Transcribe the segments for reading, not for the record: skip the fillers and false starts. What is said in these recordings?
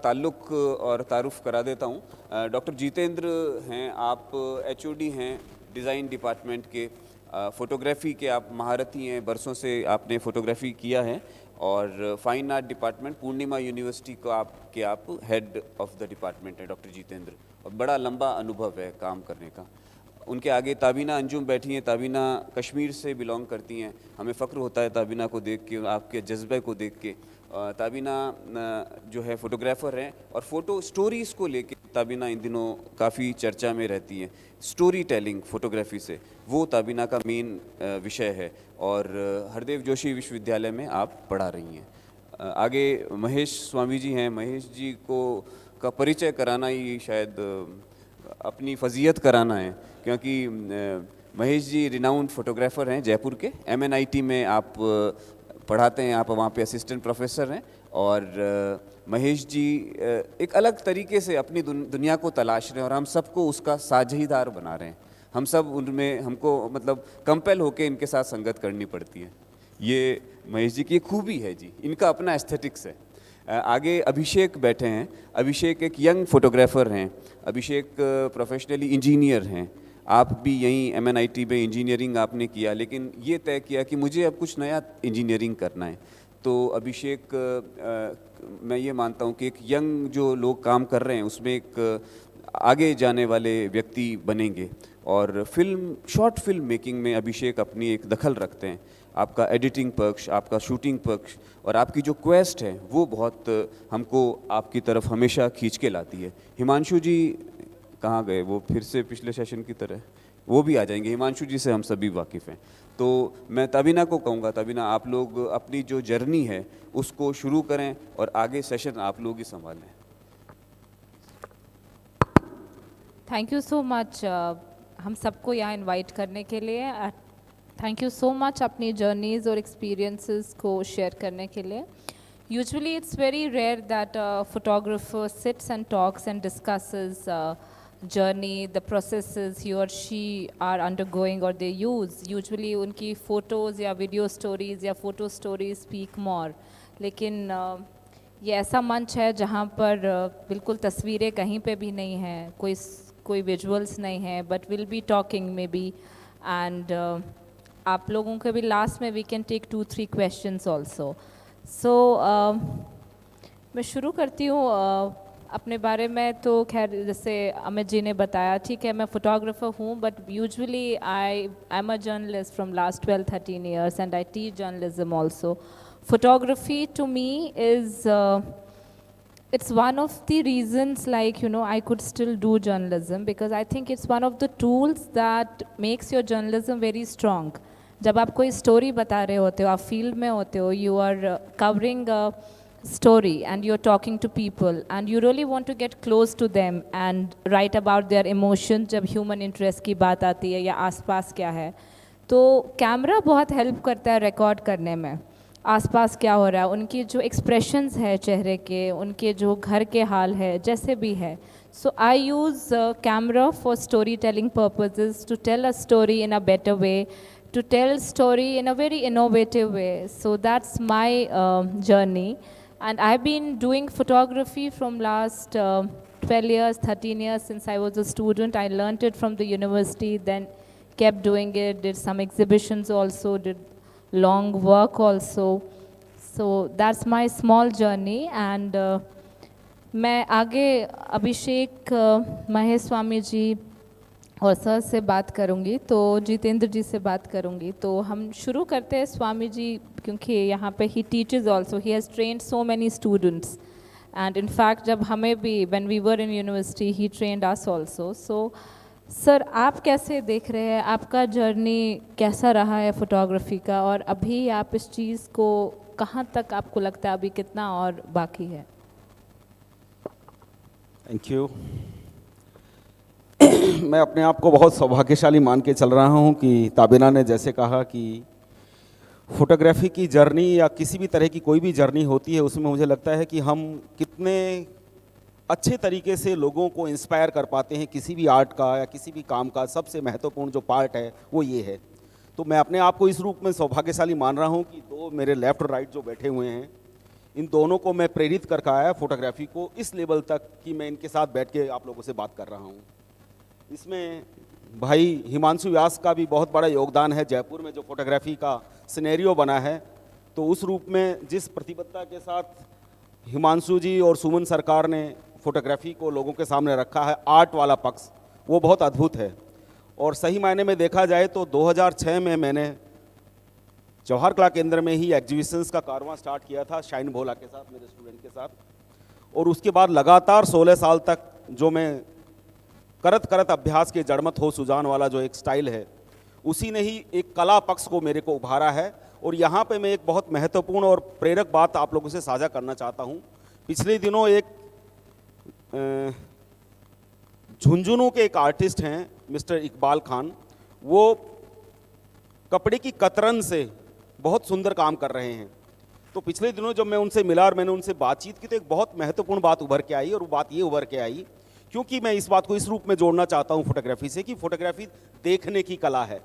ताल्लुक़ और तारुफ़ करा देता हूँ। डॉक्टर जितेंद्र हैं, आप एचओडी हैं डिज़ाइन डिपार्टमेंट के। फ़ोटोग्राफ़ी के आप महारथी हैं, बरसों से आपने फ़ोटोग्राफ़ी किया है और फ़ाइन आर्ट डिपार्टमेंट पूर्णिमा यूनिवर्सिटी को आप हेड ऑफ़ द डिपार्टमेंट हैं डॉक्टर जितेंद्र, और बड़ा लंबा अनुभव है काम करने का। उनके आगे ताबीना अंजुम बैठी हैं। ताबीना कश्मीर से बिलोंग करती हैं। हमें फ़ख्र होता है ताबीना को देख के, आपके जज्बे को देख के। ताबीना जो है फ़ोटोग्राफ़र हैं और फ़ोटो स्टोरीज़ को लेके ताबीना इन दिनों काफ़ी चर्चा में रहती हैं। स्टोरी टेलिंग फ़ोटोग्राफ़ी से, वो ताबीना का मेन विषय है और हरदेव जोशी विश्वविद्यालय में आप पढ़ा रही हैं। आगे महेश स्वामी जी हैं। महेश जी को का परिचय कराना ही शायद अपनी फ़ज़ीयत कराना है, क्योंकि महेश जी रिनाउंड फ़ोटोग्राफ़र हैं जयपुर के। MNIT में आप पढ़ाते हैं, आप वहाँ पे असिस्टेंट प्रोफेसर हैं। और महेश जी एक अलग तरीके से अपनी दुनिया को तलाश रहे हैं और हम सबको उसका साझीदार बना रहे हैं। हम सब उनमें, हमको मतलब कंपेल होके इनके साथ संगत करनी पड़ती है। ये महेश जी की एक खूबी है जी, इनका अपना एस्थेटिक्स है। आगे अभिषेक बैठे हैं। अभिषेक एक यंग फ़ोटोग्राफ़र हैं। अभिषेक प्रोफेशनली इंजीनियर हैं। आप भी यहीं MNIT में इंजीनियरिंग आपने किया, लेकिन ये तय किया कि मुझे अब कुछ नया इंजीनियरिंग करना है। तो अभिषेक मैं ये मानता हूँ कि एक यंग जो लोग काम कर रहे हैं उसमें एक आगे जाने वाले व्यक्ति बनेंगे। और शॉर्ट फिल्म मेकिंग में अभिषेक अपनी एक दखल रखते हैं। आपका एडिटिंग पक्ष, आपका शूटिंग पक्ष और आपकी जो क्वेस्ट है वो बहुत हमको आपकी तरफ हमेशा खींच के लाती है। हिमांशु जी कहाँ गए? वो फिर से पिछले सेशन की तरह वो भी आ जाएंगे। हिमांशु जी से हम सभी वाकिफ़ हैं। तो मैं ताबीना को कहूँगा, ताबीना आप लोग अपनी जो जर्नी है उसको शुरू करें और आगे सेशन आप लोग ही संभालें। थैंक यू सो मच हम सबको यहाँ इनवाइट करने के लिए। थैंक यू सो मच अपनी जर्नीज़ और एक्सपीरियंसेस को शेयर करने के लिए। Usually it's very rare that a photographer sits and talks and discusses journey, the processes he or she are undergoing or they use. Usually उनकी photos या video stories या photo stories speak more. लेकिन ये ऐसा मंच है जहाँ पर बिल्कुल तस्वीरें कहीं पे भी नहीं हैं, कोई विजुअल्स नहीं है, but we'll be talking maybe and आप लोगों के भी लास्ट में we can take 2-3 questions also. So मैं शुरू करती हूँ अपने बारे में। तो खैर जैसे अमित जी ने बताया, ठीक है मैं फ़ोटोग्राफ़र हूँ, but usually I am a journalist from last 12-13 years and I teach journalism also. Photography to me is it's one of the reasons, like I could still do journalism because I think it's one of the tools that makes your journalism very strong. जब आप कोई story बता रहे होते हो, आप field में होते हो, you are covering a story and you are talking to people and you really want to get close to them and write about their emotion जब ह्यूमन इंटरेस्ट की बात आती है या आसपास क्या है। तो कैमरा बहुत हेल्प करता है रिकॉर्ड करने में, आसपास क्या हो रहा है, उनकी जो एक्सप्रेशंस है चेहरे के, उनके जो घर के हाल है, जैसे भी है। So I use camera for storytelling purposes to tell a story in a better way, to tell story in a very innovative way. So that's my journey, and I've been doing photography from last 12 years, 13 years since I was a student. I learned it from the university, then kept doing it, did some exhibitions also, did long work also. So that's my small journey, and मैं आगे अभिषेक महेश स्वामी जी और sir से बात करूंगी, तो जितेंद्र जी से बात करूंगी। तो हम शुरू करते हैं स्वामी जी, क्योंकि यहाँ पे ही teachers also, he has trained so many students and in fact जब हमें भी when we were in university he trained us also. So sir आप कैसे देख रहे हैं, आपका जर्नी कैसा रहा है फोटोग्राफी का, और अभी आप इस चीज़ को कहाँ तक आपको लगता है अभी कितना और बाकी है? Thank you. मैं अपने आप को बहुत सौभाग्यशाली मान के चल रहा हूँ कि ताबीना ने जैसे कहा कि फोटोग्राफी की जर्नी या किसी भी तरह की कोई भी जर्नी होती है, उसमें मुझे लगता है कि हम कितने अच्छे तरीके से लोगों को इंस्पायर कर पाते हैं किसी भी आर्ट का या किसी भी काम का। सबसे महत्वपूर्ण जो पार्ट है वो ये है। तो मैं अपने आप को इस रूप में सौभाग्यशाली मान रहा हूँ कि दो मेरे लेफ़्ट और राइट जो बैठे हुए हैं, इन दोनों को मैं प्रेरित करके आया फोटोग्राफी को इस लेवल तक कि मैं इनके साथ बैठ के आप लोगों से बात कर रहा हूँ। इसमें भाई हिमांशु व्यास का भी बहुत बड़ा योगदान है। जयपुर में जो फोटोग्राफी का सिनेरियो बना है, तो उस रूप में जिस प्रतिबद्धता के साथ हिमांशु जी और सुमन सरकार ने फोटोग्राफी को लोगों के सामने रखा है, आर्ट वाला पक्ष, वो बहुत अद्भुत है। और सही मायने में देखा जाए तो 2006 में मैंने जवाहर कला केंद्र में ही एग्जीबिशंस का कारवां स्टार्ट किया था शाइन भोला के साथ, मेरे स्टूडेंट के साथ। और उसके बाद लगातार 16 साल तक जो मैं करत करत अभ्यास के जड़मत हो सुजान वाला जो एक स्टाइल है, उसी ने ही एक कला पक्ष को मेरे को उभारा है। और यहाँ पे मैं एक बहुत महत्वपूर्ण और प्रेरक बात आप लोगों से साझा करना चाहता हूँ। पिछले दिनों एक झुंझुनू के एक आर्टिस्ट हैं मिस्टर इकबाल खान, वो कपड़े की कतरन से बहुत सुंदर काम कर रहे हैं। तो पिछले दिनों जब मैं उनसे मिला और मैंने उनसे बातचीत की, तो एक बहुत महत्वपूर्ण बात उभर के आई। और वो बात ये उभर के आई, क्योंकि मैं इस बात को इस रूप में जोड़ना चाहता हूँ फोटोग्राफी से, कि फोटोग्राफी देखने की कला है।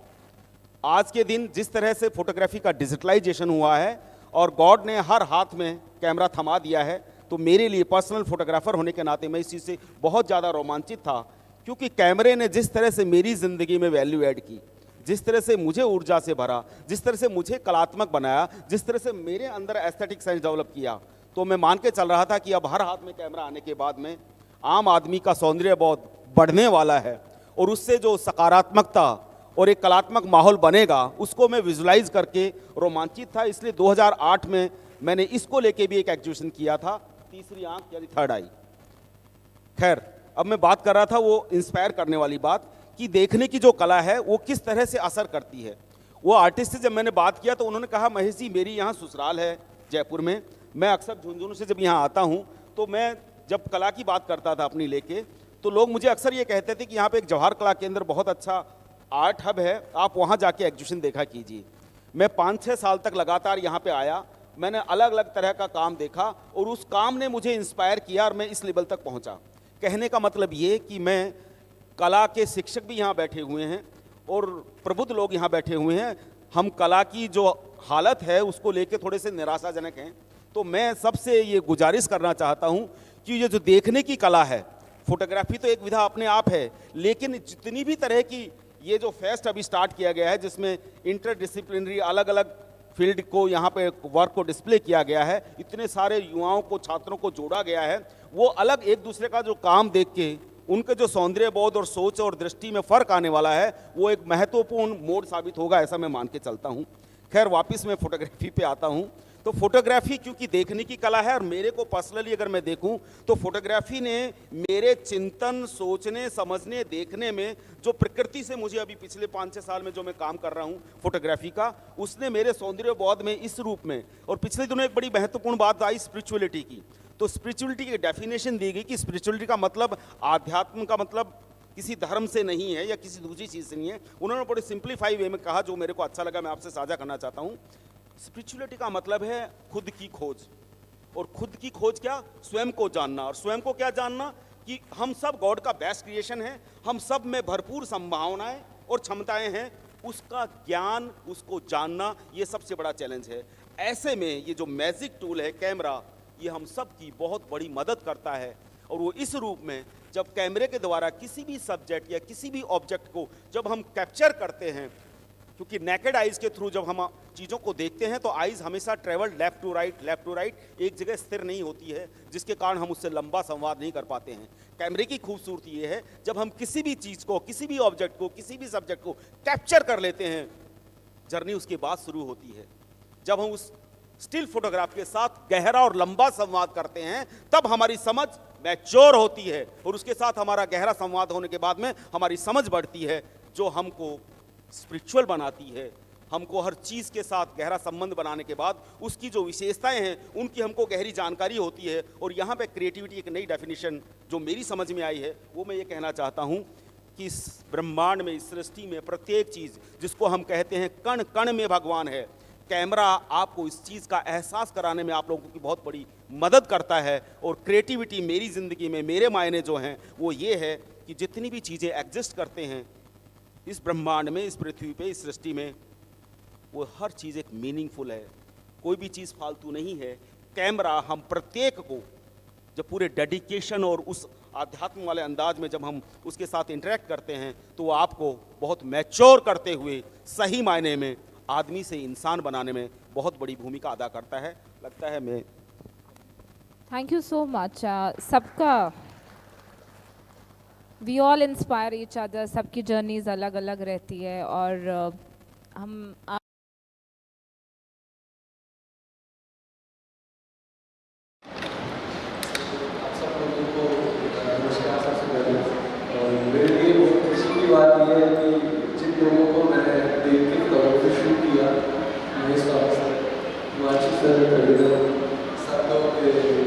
आज के दिन जिस तरह से फोटोग्राफी का डिजिटलाइजेशन हुआ है और गॉड ने हर हाथ में कैमरा थमा दिया है, तो मेरे लिए पर्सनल फोटोग्राफर होने के नाते मैं इस चीज़ से बहुत ज़्यादा रोमांचित था, क्योंकि कैमरे ने जिस तरह से मेरी ज़िंदगी में वैल्यू ऐड की, जिस तरह से मुझे ऊर्जा से भरा, जिस तरह से मुझे कलात्मक बनाया, जिस तरह से मेरे अंदर एस्थेटिक सेंस डेवलप किया, तो मैं मान के चल रहा था कि अब हर हाथ में कैमरा आने के बाद में आम आदमी का सौंदर्य बहुत बढ़ने वाला है। और उससे जो सकारात्मकता और एक कलात्मक माहौल बनेगा, उसको मैं विजुलाइज करके रोमांचित था। इसलिए 2008 में मैंने इसको लेके भी एक एग्जीबिशन किया था, तीसरी आंख यानी थर्ड आई। खैर, अब मैं बात कर रहा था वो इंस्पायर करने वाली बात, कि देखने की जो कला है वो किस तरह से असर करती है। वो आर्टिस्ट से जब मैंने बात किया तो उन्होंने कहा, महेश जी मेरी यहाँ ससुराल है जयपुर में, मैं अक्सर झुंझुनू से जब यहाँ आता हूँ तो मैं जब कला की बात करता था अपनी लेके, तो लोग मुझे अक्सर ये कहते थे कि यहाँ पे एक जवाहर कला केंद्र बहुत अच्छा आर्ट हब है, आप वहाँ जाके एग्जीबिशन देखा कीजिए। मैं 5-6 साल तक लगातार यहाँ पे आया, मैंने अलग अलग तरह का काम देखा और उस काम ने मुझे इंस्पायर किया और मैं इस लेवल तक पहुँचा। कहने का मतलब ये कि मैं कला के शिक्षक भी यहाँ बैठे हुए हैं और प्रबुद्ध लोग यहाँ बैठे हुए हैं, हम कला की जो हालत है उसको लेके थोड़े से निराशाजनक हैं। तो मैं सबसे ये गुजारिश करना चाहता हूँ कि ये जो देखने की कला है, फोटोग्राफी तो एक विधा अपने आप है, लेकिन जितनी भी तरह की ये जो फेस्ट अभी स्टार्ट किया गया है, जिसमें इंटरडिसिप्लिनरी अलग अलग फील्ड को यहाँ पे वर्क को डिस्प्ले किया गया है, इतने सारे युवाओं को, छात्रों को जोड़ा गया है, वो अलग एक दूसरे का जो काम देख के उनके जो सौंदर्य बोध और सोच और दृष्टि में फ़र्क आने वाला है, वो एक महत्वपूर्ण मोड़ साबित होगा, ऐसा मैं मान के चलता हूँ। खैर, वापस मैं फोटोग्राफी पे आता हूँ। तो फोटोग्राफी क्योंकि देखने की कला है और मेरे को पर्सनली अगर मैं देखूं तो फोटोग्राफी ने मेरे चिंतन, सोचने, समझने, देखने में जो प्रकृति से मुझे अभी पिछले 5-6 साल में जो मैं काम कर रहा हूं फोटोग्राफी का, उसने मेरे सौंदर्य बोध में इस रूप में। और पिछले दिनों एक बड़ी महत्वपूर्ण बात आई स्पिरिचुअलिटी की, तो स्पिरिचुअलिटी की डेफिनेशन दी गई कि स्पिरिचुअलिटी का मतलब, आध्यात्म का मतलब किसी धर्म से नहीं है या किसी दूसरी चीज़ से नहीं है। उन्होंने बड़े सिंप्लीफाई वे में कहा, जो मेरे को अच्छा लगा, मैं आपसे साझा करना चाहता हूँ। स्पिरिचुअलिटी का मतलब है खुद की खोज, और खुद की खोज क्या? स्वयं को जानना। और स्वयं को क्या जानना? कि हम सब गॉड का बेस्ट क्रिएशन है, हम सब में भरपूर संभावनाएं और क्षमताएं हैं, उसका ज्ञान, उसको जानना, ये सबसे बड़ा चैलेंज है। ऐसे में ये जो मैजिक टूल है कैमरा, ये हम सब की बहुत बड़ी मदद करता है। और वो इस रूप में, जब कैमरे के द्वारा किसी भी सब्जेक्ट या किसी भी ऑब्जेक्ट को जब हम कैप्चर करते हैं, क्योंकि नेकेड आइज के थ्रू जब हम चीज़ों को देखते हैं तो आइज हमेशा ट्रेवल लेफ्ट टू राइट, एक जगह स्थिर नहीं होती है, जिसके कारण हम उससे लंबा संवाद नहीं कर पाते हैं। कैमरे की खूबसूरती ये है, जब हम किसी भी चीज़ को, किसी भी ऑब्जेक्ट को, किसी भी सब्जेक्ट को कैप्चर कर लेते हैं, जर्नी उसके बाद शुरू होती है। जब हम उस स्टिल फोटोग्राफ के साथ गहरा और लंबा संवाद करते हैं, तब हमारी समझ मैच्योर होती है, और उसके साथ हमारा गहरा संवाद होने के बाद में हमारी समझ बढ़ती है, जो हमको स्पिरिचुअल बनाती है। हमको हर चीज़ के साथ गहरा संबंध बनाने के बाद उसकी जो विशेषताएं हैं उनकी हमको गहरी जानकारी होती है। और यहाँ पे क्रिएटिविटी एक नई डेफिनेशन जो मेरी समझ में आई है, वो मैं ये कहना चाहता हूँ कि इस ब्रह्मांड में, इस सृष्टि में प्रत्येक चीज़, जिसको हम कहते हैं कण कण में भगवान है, कैमरा आपको इस चीज़ का एहसास कराने में आप लोगों की बहुत बड़ी मदद करता है। और क्रिएटिविटी मेरी ज़िंदगी में, मेरे मायने जो हैं वो ये है कि जितनी भी चीज़ें एग्जिस्ट करते हैं इस ब्रह्मांड में, इस पृथ्वी पे, इस सृष्टि में, वो हर चीज़ एक मीनिंगफुल है। कोई भी चीज़ फालतू नहीं है। कैमरा हम प्रत्येक को जब पूरे डेडिकेशन और उस आध्यात्म वाले अंदाज में जब हम उसके साथ इंटरेक्ट करते हैं तो वो आपको बहुत मैच्योर करते हुए सही मायने में आदमी से इंसान बनाने में बहुत बड़ी भूमिका अदा करता है। लगता है मैं थैंक यू सो मच। सबका we all inspire each other, सबकी जर्नीज अलग अलग रहती है और हम सब लोगों को नमस्कार सबसे पहले। और मेरे लिए बहुत खुशी की बात यह है कि जिन लोगों को मैंने देख के फोटोग्राफी शूट किया, महेश बाबू सर, हिमांशु सर, सब लोग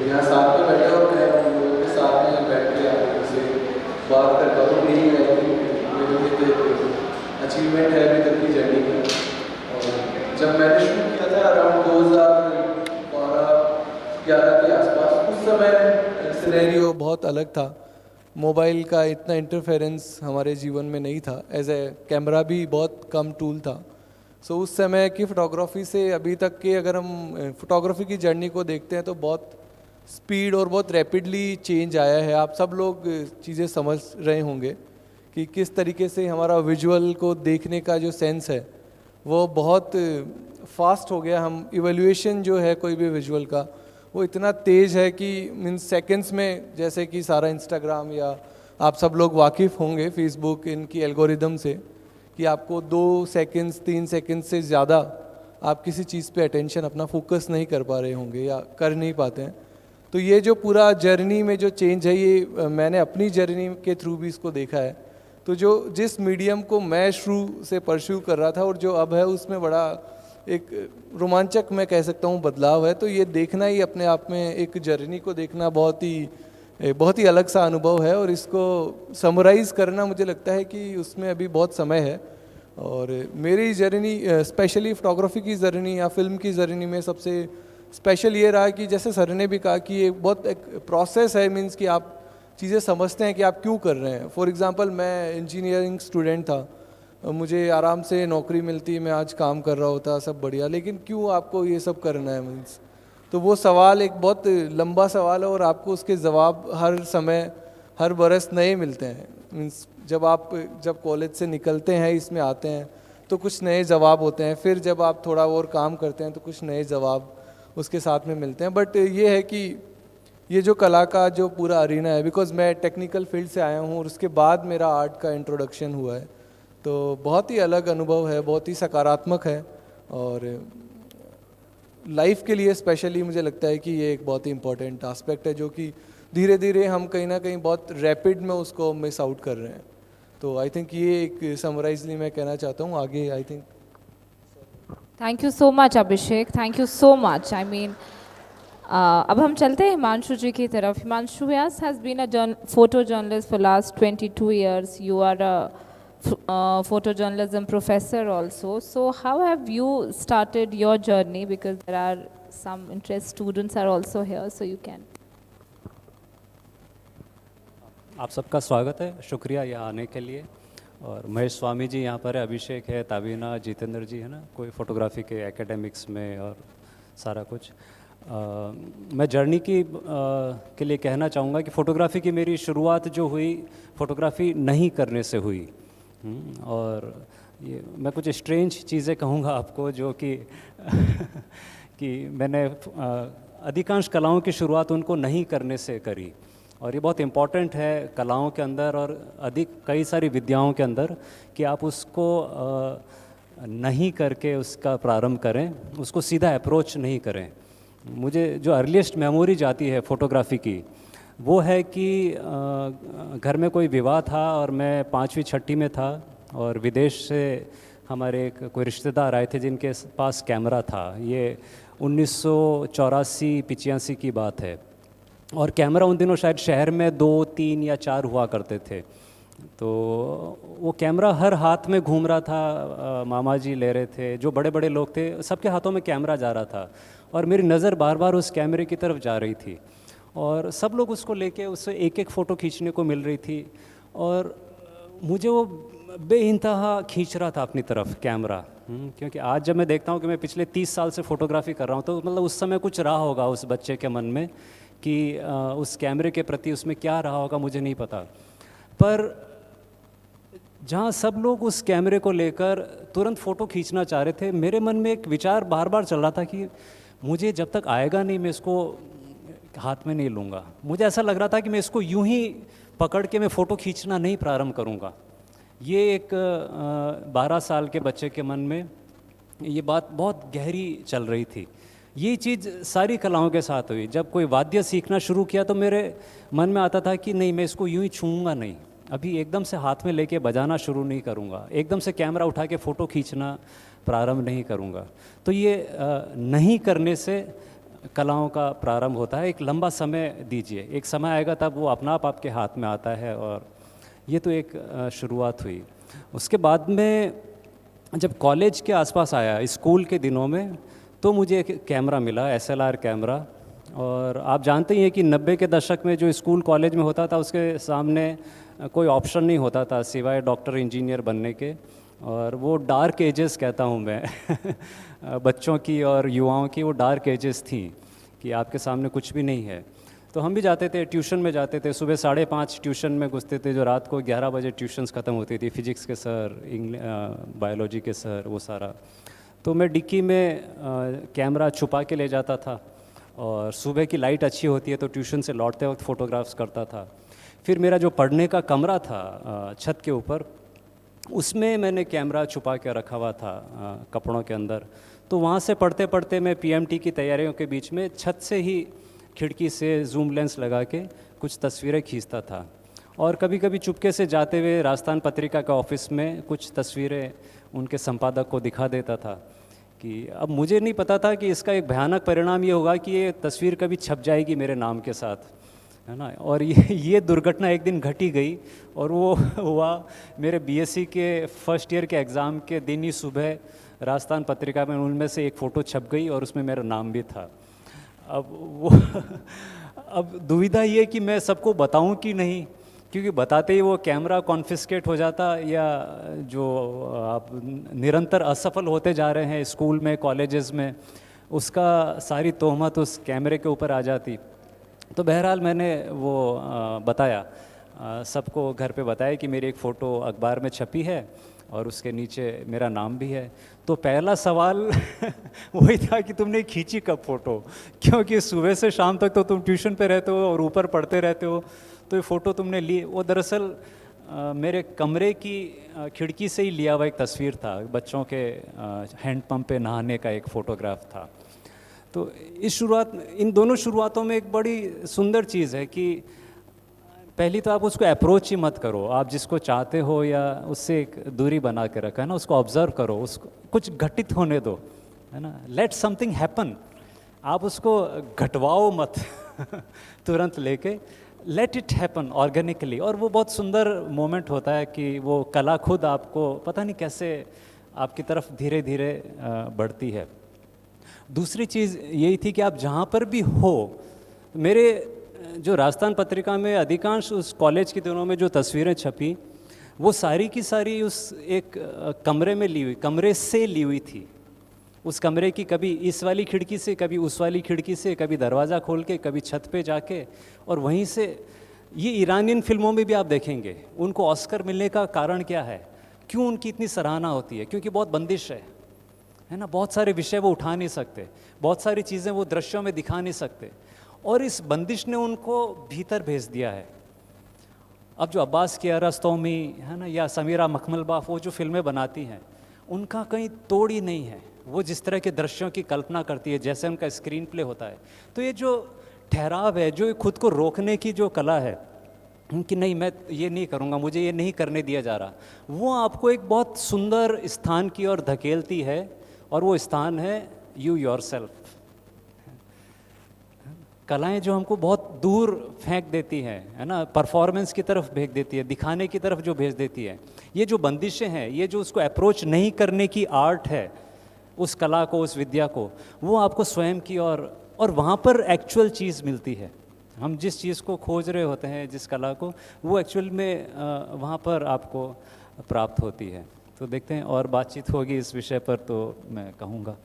यहाँ साथ में बैठे और मैं उन लोगों के साथ में बैठ के आप उनसे बात कर पाऊँ, नहीं है मेरे लिए तो अचीवमेंट है अभी तक की जर्नी का। और जब मैंने शूट किया था अराउंड 2012-11 के आसपास, उस समय सिनेरियो बहुत अलग था। मोबाइल का इतना इंटरफेरेंस हमारे जीवन में नहीं था, एज ए कैमरा भी बहुत कम टूल था। सो उस समय की फ़ोटोग्राफी से अभी तक के अगर हम फ़ोटोग्राफी की जर्नी को देखते हैं तो बहुत स्पीड और बहुत रैपिडली चेंज आया है। आप सब लोग चीज़ें समझ रहे होंगे कि किस तरीके से हमारा विजुअल को देखने का जो सेंस है वो बहुत फास्ट हो गया। हम इवैल्यूएशन जो है कोई भी विजुअल का वो इतना तेज़ है कि मीन्स सेकंड्स में, जैसे कि सारा इंस्टाग्राम या आप सब लोग वाकिफ़ होंगे फेसबुक इनकी एल्गोरिदम से, कि आपको 2 सेकंड्स 3 सेकंड्स से ज़्यादा आप किसी चीज़ पे अटेंशन अपना फोकस नहीं कर पा रहे होंगे या कर नहीं पाते हैं। तो ये जो पूरा जर्नी में जो चेंज है, ये मैंने अपनी जर्नी के थ्रू भी इसको देखा है। तो जो जिस मीडियम को मैं शुरू से परस्यू कर रहा था और जो अब है, उसमें बड़ा एक रोमांचक मैं कह सकता हूँ बदलाव है। तो ये देखना ही अपने आप में एक जर्नी को देखना बहुत ही अलग सा अनुभव है और इसको समराइज़ करना मुझे लगता है कि उसमें अभी बहुत समय है। और मेरी जर्नी स्पेशली फ़ोटोग्राफी की जर्नी या फिल्म की जर्नी में सबसे स्पेशल ये रहा कि जैसे सर ने भी कहा कि ये बहुत एक प्रोसेस है, मीन्स कि आप चीज़ें समझते हैं कि आप क्यों कर रहे हैं। फॉर एग्ज़ाम्पल मैं इंजीनियरिंग स्टूडेंट था, मुझे आराम से नौकरी मिलती, मैं आज काम कर रहा होता, सब बढ़िया, लेकिन क्यों आपको ये सब करना है मीन्स। तो वो सवाल एक बहुत लंबा सवाल है और आपको उसके जवाब हर समय हर बरस नए मिलते हैं। मीन्स जब कॉलेज से निकलते हैं, इसमें आते हैं तो कुछ नए जवाब होते हैं, फिर जब आप थोड़ा और काम करते हैं तो कुछ नए जवाब उसके साथ में मिलते हैं। बट ये है कि ये जो कला का जो पूरा अरीना है, बिकॉज मैं टेक्निकल फील्ड से आया हूँ और उसके बाद मेरा आर्ट का इंट्रोडक्शन हुआ है, तो बहुत ही अलग अनुभव है, बहुत ही सकारात्मक है। और लाइफ के लिए स्पेशली मुझे लगता है कि ये एक बहुत ही इम्पोर्टेंट एस्पेक्ट है जो कि धीरे धीरे हम कहीं ना कहीं बहुत रैपिड में उसको मिस आउट कर रहे हैं। तो आई थिंक ये एक समराइजली मैं कहना चाहता हूँ। आगे I think thank you so much Abhishek, thank you so much. I mean अब हम चलते हैं हिमांशु जी की तरफ। Himanshu Vyas has been a photo journalist for last 22 years. You are a photojournalism professor also. So how have you started your journey? Because there are some interest students are also here, so you can. आप सबका स्वागत है, शुक्रिया यहाँ आने के लिए। और महेश स्वामी जी यहाँ पर है, अभिषेक है, ताबीना, जितेंद्र जी है ना, कोई फ़ोटोग्राफी के एकेडमिक्स में और सारा कुछ। मैं जर्नी के लिए कहना चाहूँगा कि फ़ोटोग्राफी की मेरी शुरुआत जो हुई फ़ोटोग्राफी नहीं करने से हुई। और ये मैं कुछ स्ट्रेंज चीज़ें कहूँगा आपको जो कि कि मैंने अधिकांश कलाओं की शुरुआत उनको नहीं करने से करी। और ये बहुत इम्पॉर्टेंट है कलाओं के अंदर और कई सारी विद्याओं के अंदर कि आप उसको नहीं करके उसका प्रारंभ करें, उसको सीधा अप्रोच नहीं करें। मुझे जो अर्लीस्ट मेमोरी जाती है फ़ोटोग्राफी की वो है कि घर में कोई विवाह था और मैं 5वीं 6वीं में था और विदेश से हमारे कोई रिश्तेदार आए थे जिनके पास कैमरा था। ये 1984-85 की बात है और कैमरा उन दिनों शायद शहर में 2, 3 या 4 हुआ करते थे। तो वो कैमरा हर हाथ में घूम रहा था, मामा जी ले रहे थे, जो बड़े बड़े लोग थे सबके हाथों में कैमरा जा रहा था और मेरी नज़र बार बार उस कैमरे की तरफ जा रही थी और सब लोग उसको लेके उससे एक एक फ़ोटो खींचने को मिल रही थी। और मुझे वो बेइंतहा खींच रहा था अपनी तरफ कैमरा। क्योंकि आज जब मैं देखता हूँ कि मैं पिछले 30 साल से फ़ोटोग्राफी कर रहा हूँ, तो मतलब उस समय कुछ रहा होगा उस बच्चे के मन में कि उस कैमरे के प्रति उसमें क्या रहा होगा मुझे नहीं पता। पर जहाँ सब लोग उस कैमरे को लेकर तुरंत फ़ोटो खींचना चाह रहे थे, मेरे मन में एक विचार बार बार चल रहा था कि मुझे जब तक आएगा नहीं मैं इसको हाथ में नहीं लूँगा। मुझे ऐसा लग रहा था कि मैं इसको यूं ही पकड़ के मैं फ़ोटो खींचना नहीं प्रारंभ करूँगा। ये एक 12 साल के बच्चे के मन में ये बात बहुत गहरी चल रही थी। ये चीज़ सारी कलाओं के साथ हुई। जब कोई वाद्य सीखना शुरू किया तो मेरे मन में आता था कि नहीं, मैं इसको यूं ही छूऊंगा नहीं, अभी एकदम से हाथ में लेके बजाना शुरू नहीं करूँगा, एकदम से कैमरा उठा के फ़ोटो खींचना प्रारंभ नहीं करूँगा। तो ये नहीं करने से कलाओं का प्रारंभ होता है। एक लंबा समय दीजिए, एक समय आएगा तब वो अपना आप आपके हाथ में आता है। और ये तो एक शुरुआत हुई। उसके बाद में जब कॉलेज के आसपास आया, स्कूल के दिनों में, तो मुझे एक कैमरा मिला, SLR कैमरा। और आप जानते ही हैं कि 90 के दशक में जो स्कूल कॉलेज में होता था उसके सामने कोई ऑप्शन नहीं होता था सिवाय डॉक्टर इंजीनियर बनने के। और वो डार्क एजेस कहता हूँ मैं बच्चों की और युवाओं की वो डार्क एजेस थी कि आपके सामने कुछ भी नहीं है। तो हम भी जाते थे, ट्यूशन में जाते थे, सुबह 5:30 ट्यूशन में घुसते थे, जो रात को 11 बजे ट्यूशन्स ख़त्म होती थी, फिजिक्स के सर, बायोलॉजी के सर, वो सारा। तो मैं डिक्की में कैमरा छुपा के ले जाता था और सुबह की लाइट अच्छी होती है तो ट्यूशन से लौटते वक्त फ़ोटोग्राफ्स करता था। फिर मेरा जो पढ़ने का कमरा था छत के ऊपर, उसमें मैंने कैमरा छुपा के रखा हुआ था कपड़ों के अंदर। तो वहाँ से पढ़ते पढ़ते मैं PMT की तैयारियों के बीच में छत से ही खिड़की से जूम लेंस लगा के कुछ तस्वीरें खींचता था। और कभी कभी चुपके से जाते हुए राजस्थान पत्रिका के ऑफिस में कुछ तस्वीरें उनके संपादक को दिखा देता था। कि अब मुझे नहीं पता था कि इसका एक भयानक परिणाम ये होगा कि ये तस्वीर कभी छप जाएगी मेरे नाम के साथ, है ना। और ये दुर्घटना एक दिन घटी गई और वो हुआ मेरे BSc के फर्स्ट ईयर के एग्ज़ाम के दिन ही सुबह राजस्थान पत्रिका में उनमें से एक फ़ोटो छप गई और उसमें मेरा नाम भी था। अब दुविधा ये कि मैं सबको बताऊं कि नहीं, क्योंकि बताते ही वो कैमरा कॉन्फिस्केट हो जाता या जो आप निरंतर असफल होते जा रहे हैं स्कूल में, कॉलेजेस में, उसका सारी तोहमत उस कैमरे के ऊपर आ जाती। तो बहरहाल मैंने वो बताया, सबको घर पे बताया कि मेरी एक फ़ोटो अखबार में छपी है और उसके नीचे मेरा नाम भी है। तो पहला सवाल वही था कि तुमने खींची कब फ़ोटो, क्योंकि सुबह से शाम तक तो तुम ट्यूशन पे रहते हो और ऊपर पढ़ते रहते हो, तो ये फ़ोटो तुमने ली। वो दरअसल मेरे कमरे की खिड़की से ही लिया हुआ एक तस्वीर था, बच्चों के हैंडपम्प पे नहाने का एक फ़ोटोग्राफ था। तो इन दोनों शुरुआतों में एक बड़ी सुंदर चीज़ है कि पहली तो आप उसको अप्रोच ही मत करो, आप जिसको चाहते हो या उससे एक दूरी बना के रखा है ना, उसको ऑब्ज़र्व करो, उसको कुछ घटित होने दो, है ना। लेट समथिंग हैपन, आप उसको घटवाओ मत तुरंत लेके, लेट इट हैपन ऑर्गेनिकली। और वो बहुत सुंदर मोमेंट होता है कि वो कला खुद आपको पता नहीं कैसे आपकी तरफ धीरे धीरे बढ़ती है। दूसरी चीज़ यही थी कि आप जहाँ पर भी हो, मेरे जो राजस्थान पत्रिका में अधिकांश उस कॉलेज के दिनों में जो तस्वीरें छपी, वो सारी की सारी उस एक कमरे से ली हुई थी। उस कमरे की कभी इस वाली खिड़की से, कभी उस वाली खिड़की से, कभी दरवाज़ा खोल के, कभी छत पे जाके, और वहीं से। ये ईरानियन फिल्मों में भी आप देखेंगे, उनको ऑस्कर मिलने का कारण क्या है, क्यों उनकी इतनी सराहना होती है? क्योंकि बहुत बंदिश है ना, बहुत सारे विषय वो उठा नहीं सकते, बहुत सारी चीज़ें वो दृश्यों में दिखा नहीं सकते, और इस बंदिश ने उनको भीतर भेज दिया है। अब जो अब्बास कियारास्तोमी है ना, या समीरा मखमलबाफ, वो जो फिल्में बनाती हैं, उनका कहीं तोड़ ही नहीं है। वो जिस तरह के दृश्यों की कल्पना करती है, जैसे उनका स्क्रीन प्ले होता है, तो ये जो ठहराव है, जो खुद को रोकने की जो कला है कि नहीं मैं ये नहीं करूँगा, मुझे ये नहीं करने दिया जा रहा, वो आपको एक बहुत सुंदर स्थान की ओर धकेलती है, और वो स्थान है यू योरसेल्फ। कलाएं जो हमको बहुत दूर फेंक देती हैं, है ना, परफॉर्मेंस की तरफ भेज देती है, दिखाने की तरफ जो भेज देती है, ये जो बंदिशें हैं, ये जो उसको अप्रोच नहीं करने की आर्ट है, उस कला को, उस विद्या को, वो आपको स्वयं की और वहाँ पर एक्चुअल चीज़ मिलती है। हम जिस चीज़ को खोज रहे होते हैं, जिस कला को, वो एक्चुअल में वहाँ पर आपको प्राप्त होती है। तो देखते हैं, और बातचीत होगी इस विषय पर तो मैं कहूँगा।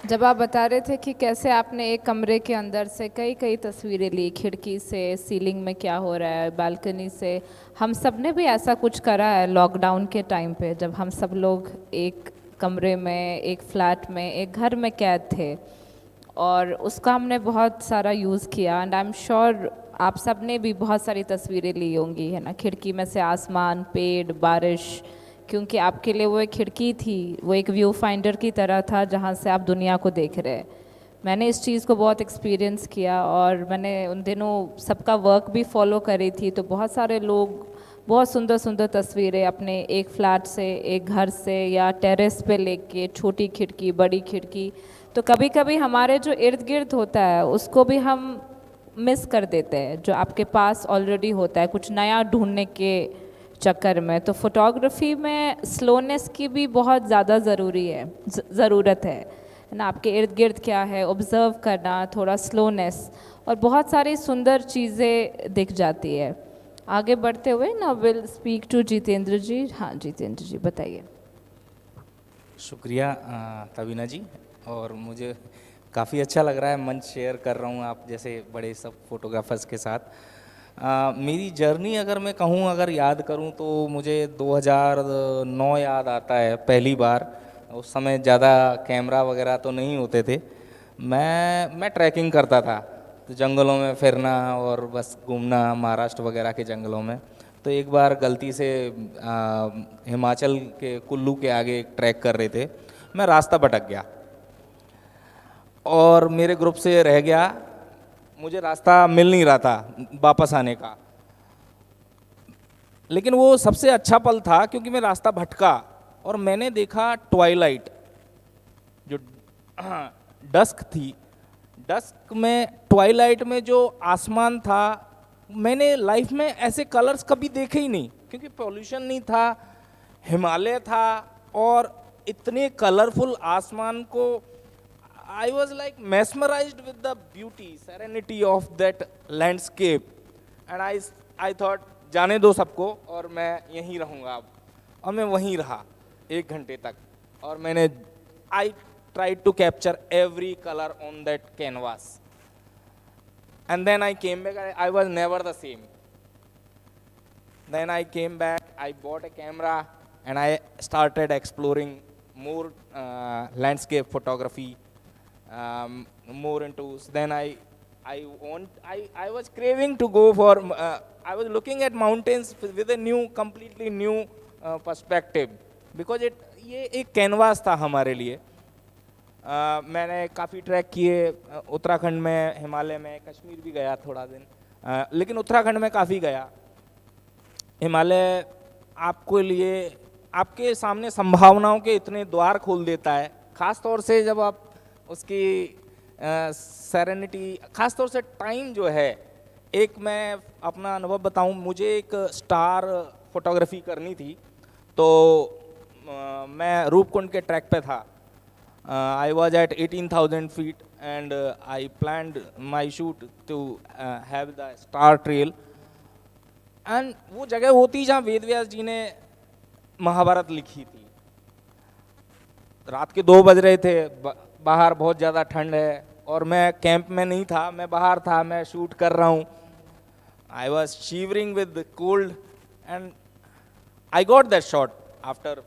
जब आप बता रहे थे कि कैसे आपने एक कमरे के अंदर से कई कई तस्वीरें ली, खिड़की से, सीलिंग में क्या हो रहा है, बालकनी से, हम सब ने भी ऐसा कुछ करा है लॉकडाउन के टाइम पे, जब हम सब लोग एक कमरे में, एक फ्लैट में, एक घर में कैद थे, और उसका हमने बहुत सारा यूज़ किया। एंड आई एम श्योर आप सब ने भी बहुत सारी तस्वीरें ली होंगी, है ना, खिड़की में से आसमान, पेड़, बारिश, क्योंकि आपके लिए वो एक खिड़की थी, वो एक व्यू फाइंडर की तरह था जहाँ से आप दुनिया को देख रहे हैं। मैंने इस चीज़ को बहुत एक्सपीरियंस किया, और मैंने उन दिनों सबका वर्क भी फॉलो करी थी, तो बहुत सारे लोग बहुत सुंदर सुंदर तस्वीरें अपने एक फ्लैट से, एक घर से, या टेरेस पे लेके, छोटी खिड़की, बड़ी खिड़की। तो कभी कभी हमारे जो इर्द गिर्द होता है उसको भी हम मिस कर देते हैं, जो आपके पास ऑलरेडी होता है, कुछ नया ढूंढने के चक्कर में। तो फोटोग्राफी में स्लोनेस की भी बहुत ज़्यादा ज़रूरत है ना, आपके इर्द गिर्द क्या है, ऑब्ज़र्व करना, थोड़ा स्लोनेस, और बहुत सारी सुंदर चीज़ें दिख जाती है। आगे बढ़ते हुए ना विल स्पीक टू जितेंद्र जी। हाँ जितेंद्र जी बताइए। शुक्रिया तबीना जी, और मुझे काफ़ी अच्छा लग रहा है मंच शेयर कर रहा हूँ आप जैसे बड़े सब फोटोग्राफर्स के साथ। मेरी जर्नी अगर मैं कहूँ, अगर याद करूँ तो मुझे 2009 याद आता है, पहली बार। उस समय ज़्यादा कैमरा वगैरह तो नहीं होते थे। मैं ट्रैकिंग करता था, तो जंगलों में फिरना और बस घूमना, महाराष्ट्र वगैरह के जंगलों में। तो एक बार गलती से हिमाचल के कुल्लू के आगे एक ट्रैक कर रहे थे, मैं रास्ता भटक गया और मेरे ग्रुप से रह गया, मुझे रास्ता मिल नहीं रहा था वापस आने का। लेकिन वो सबसे अच्छा पल था क्योंकि मैं रास्ता भटका और मैंने देखा ट्वाइलाइट, जो डस्क थी। डस्क में, ट्वाइलाइट में जो आसमान था, मैंने लाइफ में ऐसे कलर्स कभी देखे ही नहीं, क्योंकि पोल्यूशन नहीं था, हिमालय था, और इतने कलरफुल आसमान को I was like mesmerized with the beauty, serenity of that landscape, and I thought जाने दो सबको और मैं यहीं रहूँगा अब। और मैं वहीं रहा 1 घंटे तक, और मैंने I tried to capture every color on that canvas, and then I came back. I was never the same. Then I came back, I bought a camera, and I started exploring more landscape photography. More into, then I was craving to go for, I was looking at mountains with a new, completely new perspective, because ये एक canvas था हमारे लिए। मैंने काफ़ी track किए उत्तराखंड में, हिमालय में, कश्मीर भी गया थोड़ा दिन, लेकिन उत्तराखंड में काफ़ी गया। हिमालय आपके लिए, आपके सामने संभावनाओं के इतने द्वार खोल देता है, ख़ास तौर से जब आप उसकी सेरेनिटी, ख़ास तौर से टाइम जो है। एक मैं अपना अनुभव बताऊं, मुझे एक स्टार फोटोग्राफी करनी थी, तो मैं रूपकुंड के ट्रैक पे था। I was at 18,000 feet and I planned my shoot to have the star trail. And वो जगह होती जहाँ वेद व्यास जी ने महाभारत लिखी थी। रात के 2 बज रहे थे, बाहर बहुत ज़्यादा ठंड है, और मैं कैंप में नहीं था, मैं बाहर था, मैं शूट कर रहा हूँ। I was shivering with cold and I got that shot after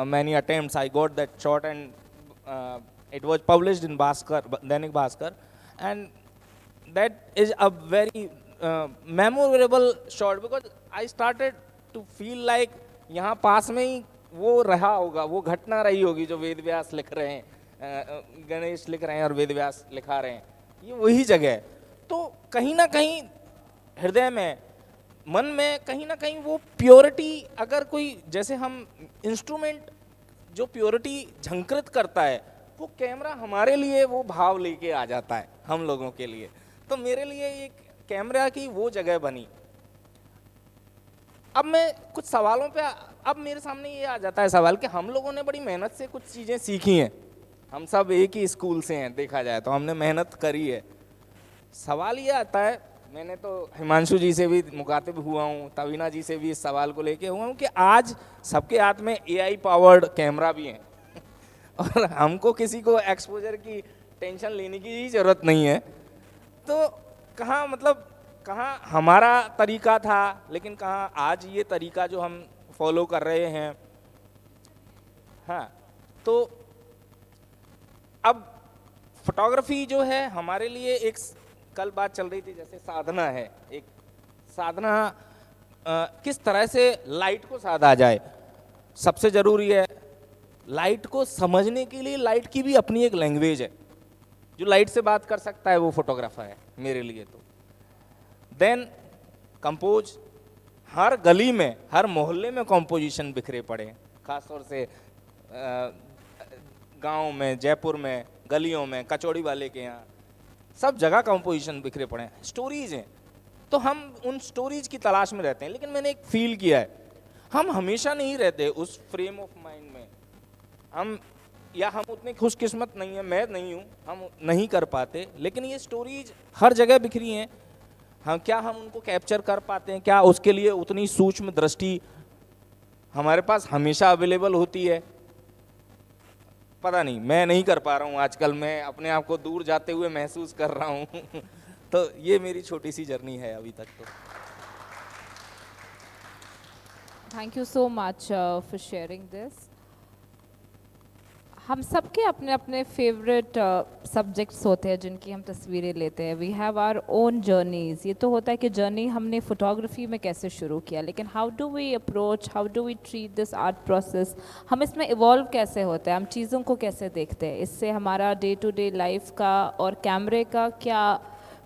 many attempts. I got that shot and it was published in Bhaskar, Dainik Bhaskar, and that is a very memorable shot, because I started to feel like यहाँ पास में ही वो रहा होगा, वो घटना रही होगी जो वेद व्यास लिख रहे हैं, गणेश लिख रहे हैं और वेद व्यास लिखा रहे हैं, ये वही जगह है। तो कहीं ना कहीं हृदय में, मन में कहीं ना कहीं वो प्योरिटी, अगर कोई, जैसे हम इंस्ट्रूमेंट जो प्योरिटी झंकृत करता है, वो कैमरा हमारे लिए वो भाव लेके आ जाता है हम लोगों के लिए। तो मेरे लिए एक कैमरा की वो जगह बनी। अब मैं कुछ सवालों पे, अब मेरे सामने ये आ जाता है सवाल कि हम लोगों ने बड़ी मेहनत से कुछ चीज़ें सीखी हैं, हम सब एक ही स्कूल से हैं, देखा जाए तो हमने मेहनत करी है। सवाल ये आता है, मैंने तो हिमांशु जी से भी मुखातिब हुआ हूँ, तवीना जी से भी इस सवाल को लेके हुआ हूँ कि आज सबके हाथ में AI पावर्ड कैमरा भी हैं और हमको किसी को एक्सपोजर की टेंशन लेने की ज़रूरत नहीं है। तो कहाँ मतलब कहाँ हमारा तरीका था, लेकिन कहाँ आज ये तरीका जो हम फॉलो कर रहे हैं। हाँ, तो अब फोटोग्राफी जो है हमारे लिए एक, कल बात चल रही थी जैसे साधना है, एक साधना किस तरह से लाइट को साधा जाए। सबसे ज़रूरी है लाइट को समझने के लिए, लाइट की भी अपनी एक लैंग्वेज है। जो लाइट से बात कर सकता है वो फोटोग्राफर है मेरे लिए। तो देन कंपोज, हर गली में हर मोहल्ले में कंपोजिशन बिखरे पड़े हैं, खासतौर से गांव में, जयपुर में, गलियों में, कचौड़ी वाले के यहाँ, सब जगह कंपोजिशन बिखरे पड़े हैं, स्टोरीज हैं। तो हम उन स्टोरीज की तलाश में रहते हैं। लेकिन मैंने एक फील किया है, हम हमेशा नहीं रहते उस फ्रेम ऑफ माइंड में। हम उतने खुशकिस्मत नहीं है, मैं नहीं हूँ, हम नहीं कर पाते। लेकिन ये स्टोरीज हर जगह बिखरी हैं। क्या हम उनको कैप्चर कर पाते हैं? क्या उसके लिए उतनी सूक्ष्म दृष्टि हमारे पास हमेशा अवेलेबल होती है? पता नहीं, मैं नहीं कर पा रहा हूँ आजकल। मैं अपने आप को दूर जाते हुए महसूस कर रहा हूँ तो ये मेरी छोटी सी जर्नी है अभी तक। तो thank you so much for sharing this. हम सबके अपने अपने फेवरेट सब्जेक्ट्स होते हैं जिनकी हम तस्वीरें लेते हैं। We have our own journeys. ये तो होता है कि जर्नी हमने फोटोग्राफी में कैसे शुरू किया, लेकिन how do we approach, how do we treat this art process, हम इसमें इवॉल्व कैसे होते हैं, हम चीज़ों को कैसे देखते हैं, इससे हमारा डे टू डे लाइफ का और कैमरे का क्या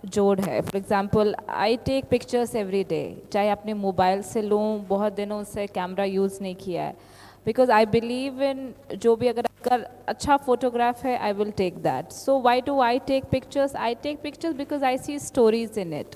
जोड़ है। For example I take pictures every day, चाहे अपने मोबाइल से लूँ, बहुत दिनों से कैमरा यूज़ नहीं किया है, बिकॉज आई बिलीव इन जो भी अगर अच्छा फोटोग्राफ है I will take that. So why do I take pictures? I take pictures because I see stories in it.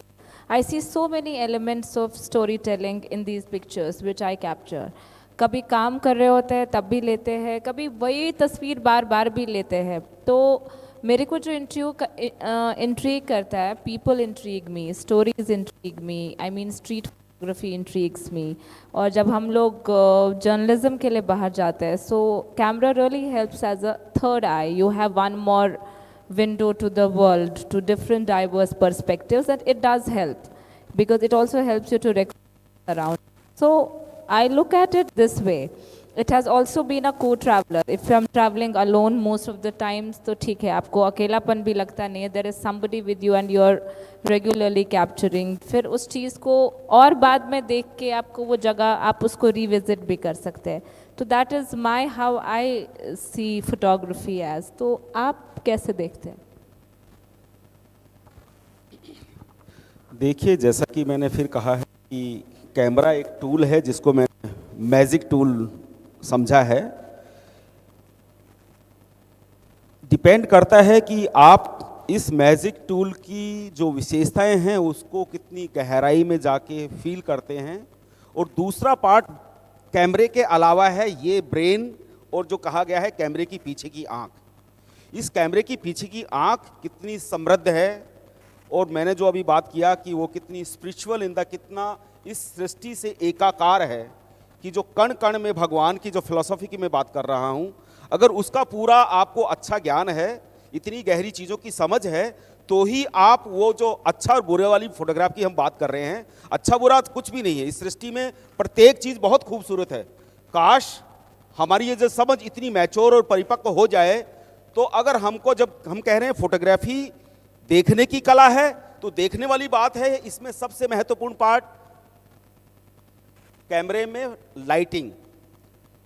I see so many elements of story telling in these pictures which I capture. कभी काम कर रहे होते हैं तब भी लेते हैं, कभी वही तस्वीर बार बार भी लेते हैं। तो मेरे को जो इंट्रीग करता है, people intrigue me, stories intrigue me, I mean street photography intrigues me. और जब हम लोग जर्नलिज्म के लिए बाहर जाते हैं, so camera really helps as a third eye. You have one more window to the world, to different diverse perspectives, and it does help because it also helps you to recognize around. So I look at it this way. It has also been a co-traveler. If I'm traveling alone most of the times, तो ठीक है, आपको अकेलापन भी लगता नहीं है, there is somebody with you and you're regularly capturing. फिर उस चीज़ को और बाद में देख के आपको वो जगह आप उसको revisit भी कर सकते हैं। तो that is my how I see photography as. तो आप कैसे देखते हैं? देखिए, जैसा कि मैंने फिर कहा है कि कैमरा एक टूल है जिसको मैं मैजिक टूल समझा है। डिपेंड करता है कि आप इस मैजिक टूल की जो विशेषताएं हैं उसको कितनी गहराई में जाके फील करते हैं। और दूसरा पार्ट कैमरे के अलावा है ये ब्रेन, और जो कहा गया है कैमरे की पीछे की आँख। इस कैमरे की पीछे की आँख कितनी समृद्ध है, और मैंने जो अभी बात किया कि वो कितनी स्पिरिचुअल इन द, कितना इस सृष्टि से एकाकार है, कि जो कण कण में भगवान की जो फिलॉसफी की मैं बात कर रहा हूँ, अगर उसका पूरा आपको अच्छा ज्ञान है, इतनी गहरी चीज़ों की समझ है, तो ही आप वो जो अच्छा और बुरे वाली फोटोग्राफ की हम बात कर रहे हैं, अच्छा बुरा कुछ भी नहीं है। इस सृष्टि में प्रत्येक चीज़ बहुत खूबसूरत है। काश हमारी ये जो समझ इतनी मैच्योर और परिपक्व हो जाए, तो अगर हमको, जब हम कह रहे हैं फोटोग्राफी देखने की कला है, तो देखने वाली बात है, इसमें सबसे महत्वपूर्ण पार्ट कैमरे में लाइटिंग।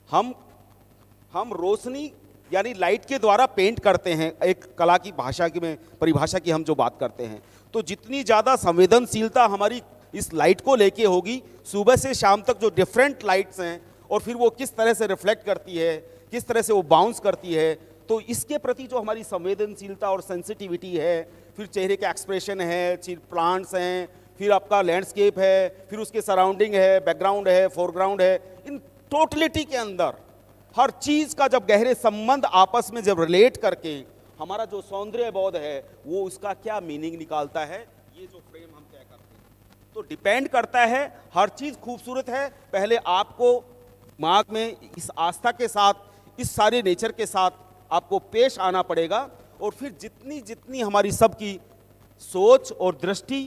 हम रोशनी यानी लाइट के द्वारा पेंट करते हैं, एक कला की भाषा की में परिभाषा की हम जो बात करते हैं। तो जितनी ज़्यादा संवेदनशीलता हमारी इस लाइट को लेके होगी, सुबह से शाम तक जो डिफरेंट लाइट्स हैं, और फिर वो किस तरह से रिफ्लेक्ट करती है, किस तरह से वो बाउंस करती है, तो इसके प्रति जो हमारी संवेदनशीलता और सेंसिटिविटी है, फिर चेहरे के एक्सप्रेशन है, फिर प्लांट्स हैं, फिर आपका लैंडस्केप है, फिर उसके सराउंडिंग है, बैकग्राउंड है, फोरग्राउंड है, इन टोटलिटी के अंदर हर चीज़ का जब गहरे संबंध आपस में जब रिलेट करके हमारा जो सौंदर्य बोध है वो उसका क्या मीनिंग निकालता है, ये जो फ्रेम हम तय करते हैं। तो डिपेंड करता है, हर चीज़ खूबसूरत है, पहले आपको दिमाग में इस आस्था के साथ, इस सारे नेचर के साथ आपको पेश आना पड़ेगा, और फिर जितनी जितनी हमारी सबकी सोच और दृष्टि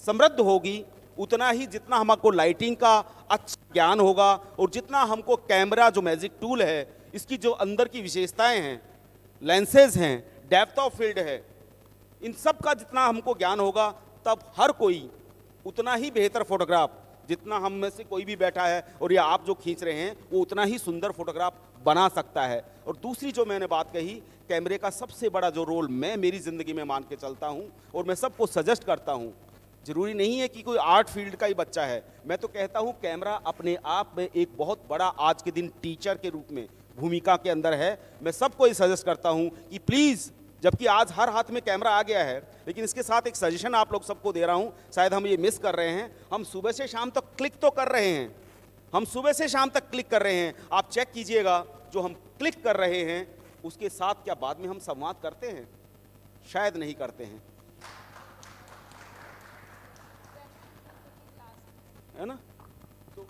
समृद्ध होगी, उतना ही जितना हमको लाइटिंग का अच्छा ज्ञान होगा, और जितना हमको कैमरा जो मैजिक टूल है इसकी जो अंदर की विशेषताएं हैं, लेंसेज हैं, डेप्थ ऑफ फील्ड है, इन सब का जितना हमको ज्ञान होगा, तब हर कोई उतना ही बेहतर फोटोग्राफ, जितना हम में से कोई भी बैठा है और या आप जो खींच रहे हैं, वो उतना ही सुंदर फोटोग्राफ बना सकता है। और दूसरी जो मैंने बात कही, कैमरे का सबसे बड़ा जो रोल मैं मेरी ज़िंदगी में मान के चलता हूँ और मैं सबको सजेस्ट करता हूँ, जरूरी नहीं है कि कोई आर्ट फील्ड का ही बच्चा है, मैं तो कहता हूँ कैमरा अपने आप में एक बहुत बड़ा आज के दिन टीचर के रूप में भूमिका के अंदर है। मैं सबको ये सजेस्ट करता हूँ कि प्लीज़, जबकि आज हर हाथ में कैमरा आ गया है, लेकिन इसके साथ एक सजेशन आप लोग सबको दे रहा हूँ, शायद हम ये मिस कर रहे हैं। हम सुबह से शाम तक क्लिक तो कर रहे हैं, हम सुबह से शाम तक क्लिक कर रहे हैं, आप चेक कीजिएगा जो हम क्लिक कर रहे हैं उसके साथ क्या बाद में हम संवाद करते हैं? शायद नहीं करते हैं, है ना। तो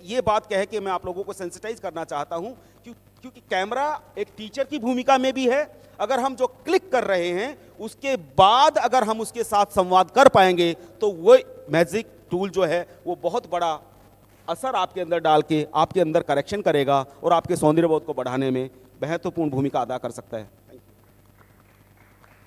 ये बात कह के मैं आप लोगों को सेंसिटाइज करना चाहता हूं, क्योंकि कैमरा एक टीचर की भूमिका में भी है। अगर हम जो क्लिक कर रहे हैं उसके बाद अगर हम उसके साथ संवाद कर पाएंगे तो वो मैजिक टूल जो है वो बहुत बड़ा असर आपके अंदर डाल के आपके अंदर करेक्शन करेगा और आपके सौंदर्यबोध को बढ़ाने में महत्वपूर्ण भूमिका अदा कर सकता है।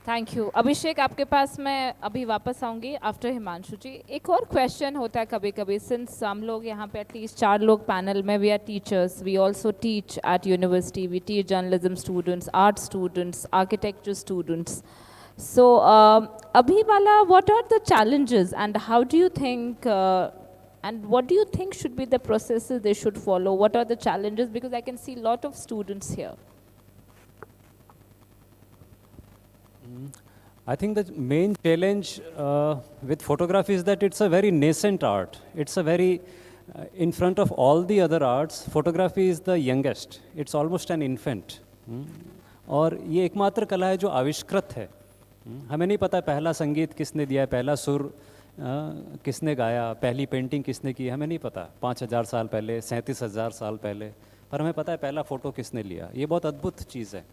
Thank you. अभिषेक, आपके पास मैं अभी वापस आऊंगी आफ्टर हिमांशु जी। एक और क्वेश्चन होता है कभी कभी, सिंस हम लोग यहाँ पे एटलीस्ट 4 लोग पैनल में, we are teachers, we also teach at university, we teach journalism students, art students, architecture students. So अभी वाला, what are the challenges and how do you think and what do you think should be the processes they should follow? What are the challenges? Because I can see a lot of students here. I think the main challenge with photography is that it's a very nascent art. It's a very, in front of all the other arts, photography is the youngest. It's almost an infant. और ये एकमात्र कला है जो आविष्कृत है। हमें नहीं पता पहला संगीत किसने दिया, पहला सुर किसने गाया, पहली पेंटिंग किसने की, हमें नहीं पता। 5000 साल पहले, 37,000 साल पहले, पर हमें पता है पहला फ़ोटो किसने लिया। ये बहुत अद्भुत चीज़ है,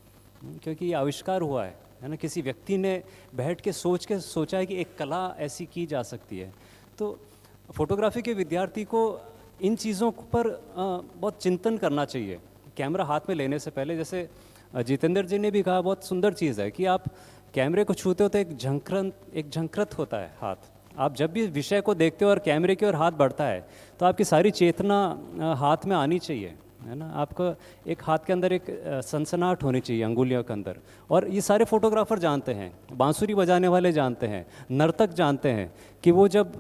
क्योंकि ये आविष्कार हुआ है ना। किसी व्यक्ति ने बैठ के सोचा है कि एक कला ऐसी की जा सकती है। तो फोटोग्राफी के विद्यार्थी को इन चीज़ों पर बहुत चिंतन करना चाहिए कैमरा हाथ में लेने से पहले। जैसे जितेंद्र जी ने भी कहा, बहुत सुंदर चीज़ है कि आप कैमरे को छूते हो तो एक झंकृत होता है हाथ। आप जब भी विषय को देखते हो और कैमरे की ओर हाथ बढ़ता है तो आपकी सारी चेतना हाथ में आनी चाहिए, है ना। आपको एक हाथ के अंदर एक सनसनाहट होनी चाहिए अंगुलियों के अंदर। और ये सारे फोटोग्राफर जानते हैं, बांसुरी बजाने वाले जानते हैं, नर्तक जानते हैं कि वो जब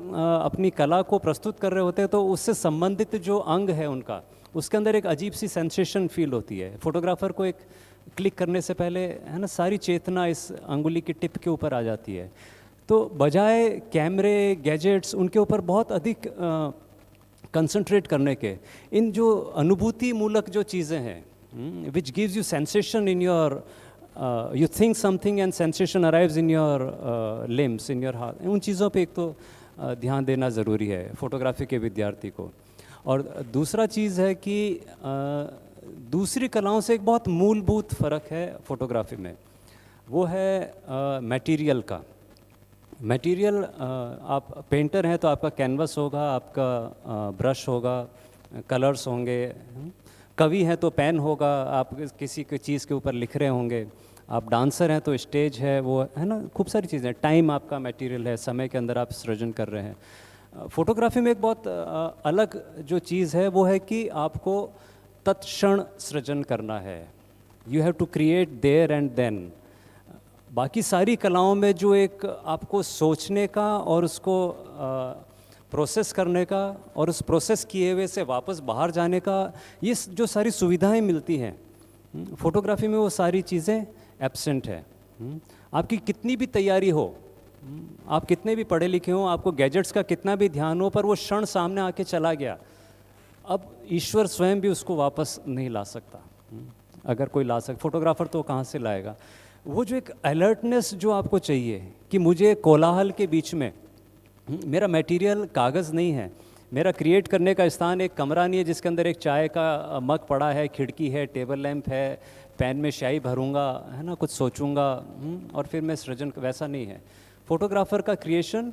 अपनी कला को प्रस्तुत कर रहे होते हैं तो उससे संबंधित जो अंग है उनका, उसके अंदर एक अजीब सी सेंसेशन फील होती है। फोटोग्राफर को एक क्लिक करने से पहले, है ना, सारी चेतना इस अंगुली की टिप के ऊपर आ जाती है। तो बजाय कैमरे, गैजेट्स, उनके ऊपर बहुत अधिक कंसंट्रेट करने के, इन जो अनुभूति मूलक जो चीज़ें हैं, which gives you sensation in your, you think something and sensation arrives in your limbs, in your हाथ, उन चीज़ों पे एक तो ध्यान देना ज़रूरी है फोटोग्राफी के विद्यार्थी को। और दूसरा चीज़ है कि दूसरी कलाओं से एक बहुत मूलभूत फ़र्क है फोटोग्राफी में, वो है मटेरियल का। मटेरियल, आप पेंटर हैं तो आपका कैनवस होगा, आपका ब्रश होगा, कलर्स होंगे। कवि हैं तो पेन होगा, आप किसी चीज़ के ऊपर लिख रहे होंगे। आप डांसर हैं तो स्टेज है, वो है ना, खूब सारी चीज़ें। टाइम आपका मटेरियल है, समय के अंदर आप सृजन कर रहे हैं। फोटोग्राफी में एक बहुत अलग जो चीज़ है वो है कि आपको तत्क्षण सृजन करना है। You have to create there and then. बाकी सारी कलाओं में जो एक आपको सोचने का और उसको प्रोसेस करने का और उस प्रोसेस किए हुए से वापस बाहर जाने का, ये जो सारी सुविधाएं मिलती हैं, फोटोग्राफी में वो सारी चीज़ें एब्सेंट है। आपकी कितनी भी तैयारी हो, आप कितने भी पढ़े लिखे हो, आपको गैजेट्स का कितना भी ध्यान हो, पर वो क्षण सामने आके चला गया अब ईश्वर स्वयं भी उसको वापस नहीं ला सकता। अगर कोई ला फोटोग्राफर तो कहाँ से लाएगा? वो जो एक अलर्टनेस जो आपको चाहिए कि मुझे कोलाहल के बीच में, मेरा मटेरियल कागज़ नहीं है, मेरा क्रिएट करने का स्थान एक कमरा नहीं है जिसके अंदर एक चाय का मग पड़ा है, खिड़की है, टेबल लैंप है, पेन में स्याही भरूंगा, है ना, कुछ सोचूंगा और फिर मैं सृजन, वैसा नहीं है। फोटोग्राफर का क्रिएशन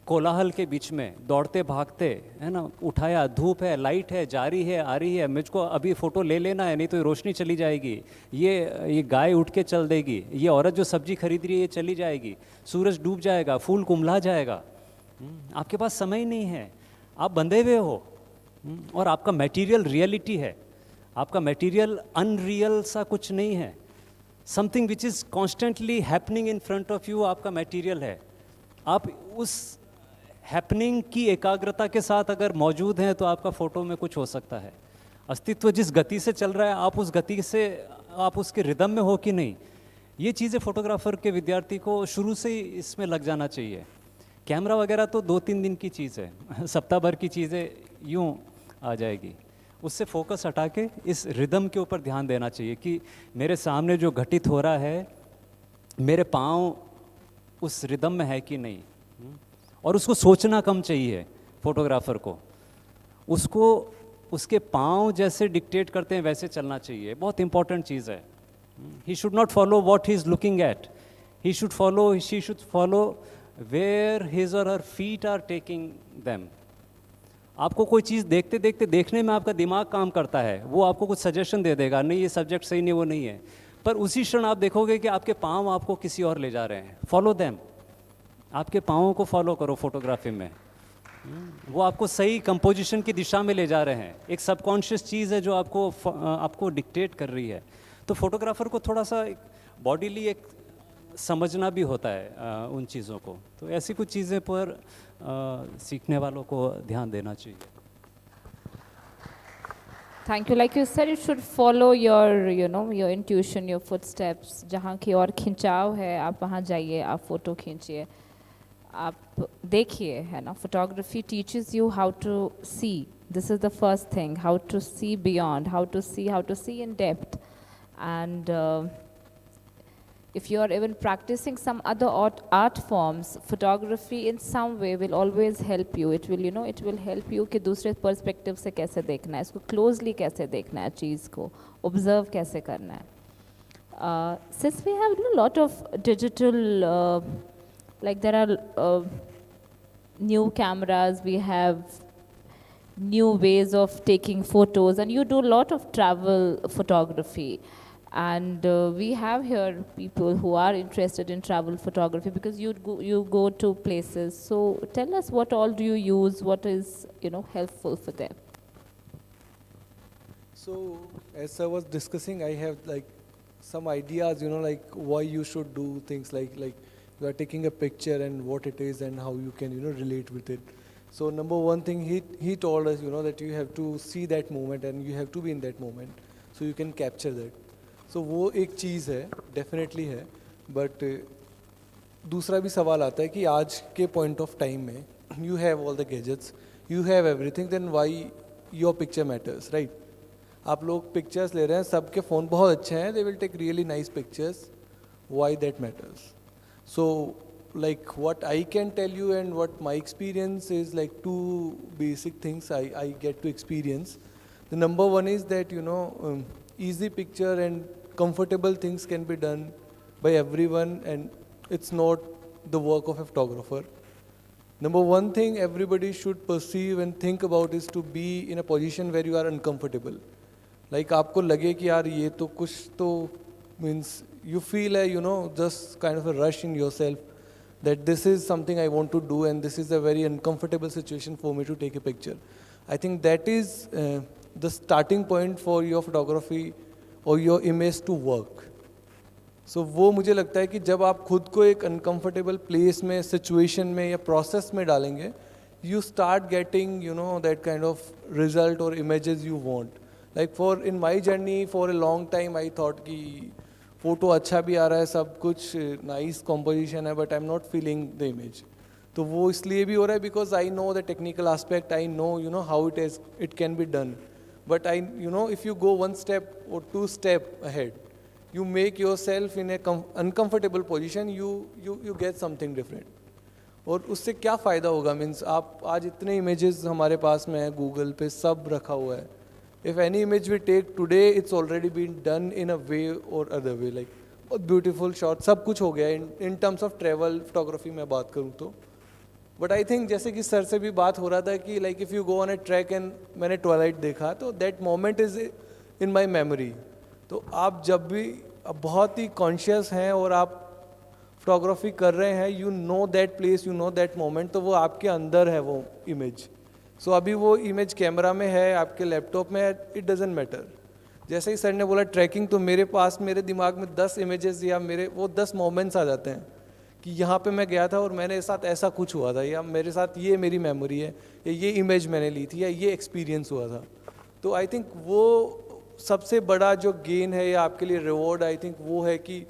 कोलाहल के बीच में दौड़ते भागते, है ना, उठाया, धूप है, लाइट है, जा रही है, आ रही है, मुझको अभी फ़ोटो ले लेना है नहीं तो ये रोशनी चली जाएगी, ये गाय उठ के चल देगी, ये औरत जो सब्जी खरीद रही है ये चली जाएगी, सूरज डूब जाएगा, फूल कुम्हला जाएगा। आपके पास समय ही नहीं है, आप बंधे हुए हो और आपका मटेरियल रियलिटी है, आपका मटेरियल अनरियल सा कुछ नहीं है। Something which is constantly happening in front of you आपका मटेरियल है। आप उस हैपनिंग की एकाग्रता के साथ अगर मौजूद हैं तो आपका फ़ोटो में कुछ हो सकता है। अस्तित्व जिस गति से चल रहा है, आप उस गति से, आप उसके रिदम में हो कि नहीं, ये चीज़ें फ़ोटोग्राफ़र के विद्यार्थी को शुरू से ही इसमें लग जाना चाहिए। कैमरा वगैरह तो 2-3 दिन की चीज़ है, सप्ताह भर की चीज़ें यूँ आ जाएगी। उससे फोकस हटा के इस रिदम के ऊपर ध्यान देना चाहिए कि मेरे सामने जो घटित हो रहा है, मेरे पाँव उस रिदम में है कि नहीं। और उसको सोचना कम चाहिए फोटोग्राफर को, उसको उसके पाँव जैसे डिक्टेट करते हैं वैसे चलना चाहिए। बहुत इंपॉर्टेंट चीज़ है। He should not follow what he is looking at, he should follow, she should follow where his or her feet are taking them. आपको कोई चीज़ देखते देखते, देखने में आपका दिमाग काम करता है, वो आपको कुछ सजेशन दे देगा, नहीं ये सब्जेक्ट सही नहीं, वो नहीं है, पर उसी क्षण आप देखोगे कि आपके पाँव आपको किसी और ले जा रहे हैं। फॉलो देम, आपके पाँवों को फॉलो करो फोटोग्राफी में, वो आपको सही कंपोजिशन की दिशा में ले जा रहे हैं। एक सबकॉन्शियस चीज़ है जो आपको डिक्टेट कर रही है। तो फोटोग्राफर को थोड़ा सा बॉडीली एक समझना भी होता है उन चीज़ों को। तो ऐसी कुछ चीज़ें पर सीखने वालों को ध्यान देना चाहिए। Thank you. Like you said, you should follow your, your intuition, your footsteps. जहाँ की और खिंचाव है, आप वहाँ जाइए, आप फोटो खींचिए, आप देखिए, है ना। Photography teaches you how to see. This is the first thing, how to see beyond, how to see in depth. And if you are even practicing some other art forms, photography in some way will always help you. It will, it will help you कि दूसरे perspective से कैसे देखना है, इसको closely कैसे देखना है, चीज़ को observe कैसे करना है. Since we have a lot of digital, like there are new cameras, we have new ways of taking photos, and you do a lot of travel photography. And we have here people who are interested in travel photography because you go to places. So tell us, what all do you use? What is helpful for them? So as I was discussing, I have like some ideas, like why you should do things like you are taking a picture and what it is and how you can relate with it. So number one thing he told us that you have to see that moment and you have to be in that moment so you can capture that. So वो एक चीज़ है, definitely है, but दूसरा भी सवाल आता है कि आज के पॉइंट ऑफ टाइम में you have all the gadgets, you have everything, then why your picture matters, right? आप लोग पिक्चर्स ले रहे हैं, सबके फ़ोन बहुत अच्छे हैं, they will take really nice pictures, why that matters? So like what I can tell you and what my experience is, like two basic things I get to experience. The number one is that easy picture and comfortable things can be done by everyone, and it's not the work of a photographer. Number one thing everybody should perceive and think about is to be in a position where you are uncomfortable. Like आपको लगे कि यार ये तो कुछ तो means you feel just kind of a rush in yourself that this is something I want to do and this is a very uncomfortable situation for me to take a picture. I think that is the starting point for your photography or your image to work. So वो मुझे लगता है कि जब आप खुद को एक uncomfortable place में, situation में या process में डालेंगे, you start getting that kind of result or images you want. Like in my journey for a long time I thought कि फोटो अच्छा भी आ रहा है, सब कुछ नाइस कॉम्पोजिशन है, but I am not feeling the image. तो वो इसलिए भी हो रहा है because I know the technical aspect, I know you know how it can be done, but I you know if you go 1 step or 2 step ahead, you make yourself in a uncomfortable position, you get something different. और उससे क्या फ़ायदा होगा, means आप आज इतने images हमारे पास में है, गूगल पे सब रखा हुआ है. If any image we take today it's already been done in a way or other way, like बहुत ब्यूटीफुल शॉट, सब कुछ हो गया in terms of travel photography में बात करूँ तो. बट आई थिंक जैसे कि सर से भी बात हो रहा था कि like if you go on A track and मैंने ट्वाइलाइट देखा तो that moment is in my memory. तो आप जब भी अब बहुत ही कॉन्शियस हैं और आप फोटोग्राफी कर रहे हैं, you know that place, you know that moment, तो वो आपके अंदर है वो इमेज. सो अभी वो इमेज कैमरा में है, आपके लैपटॉप में है, इट डजेंट मैटर. जैसे ही सर ने बोला ट्रैकिंग, तो मेरे पास मेरे दिमाग में 10 इमेजेस या मेरे वो 10 मोमेंट्स आ जाते हैं कि यहाँ पे मैं गया था और मेरे साथ ऐसा कुछ हुआ था, या मेरे साथ ये मेरी मेमोरी है, या ये इमेज मैंने ली थी, या ये एक्सपीरियंस हुआ था. तो आई थिंक वो सबसे बड़ा जो गेन है या आपके लिए रिवॉर्ड, आई थिंक वो है कि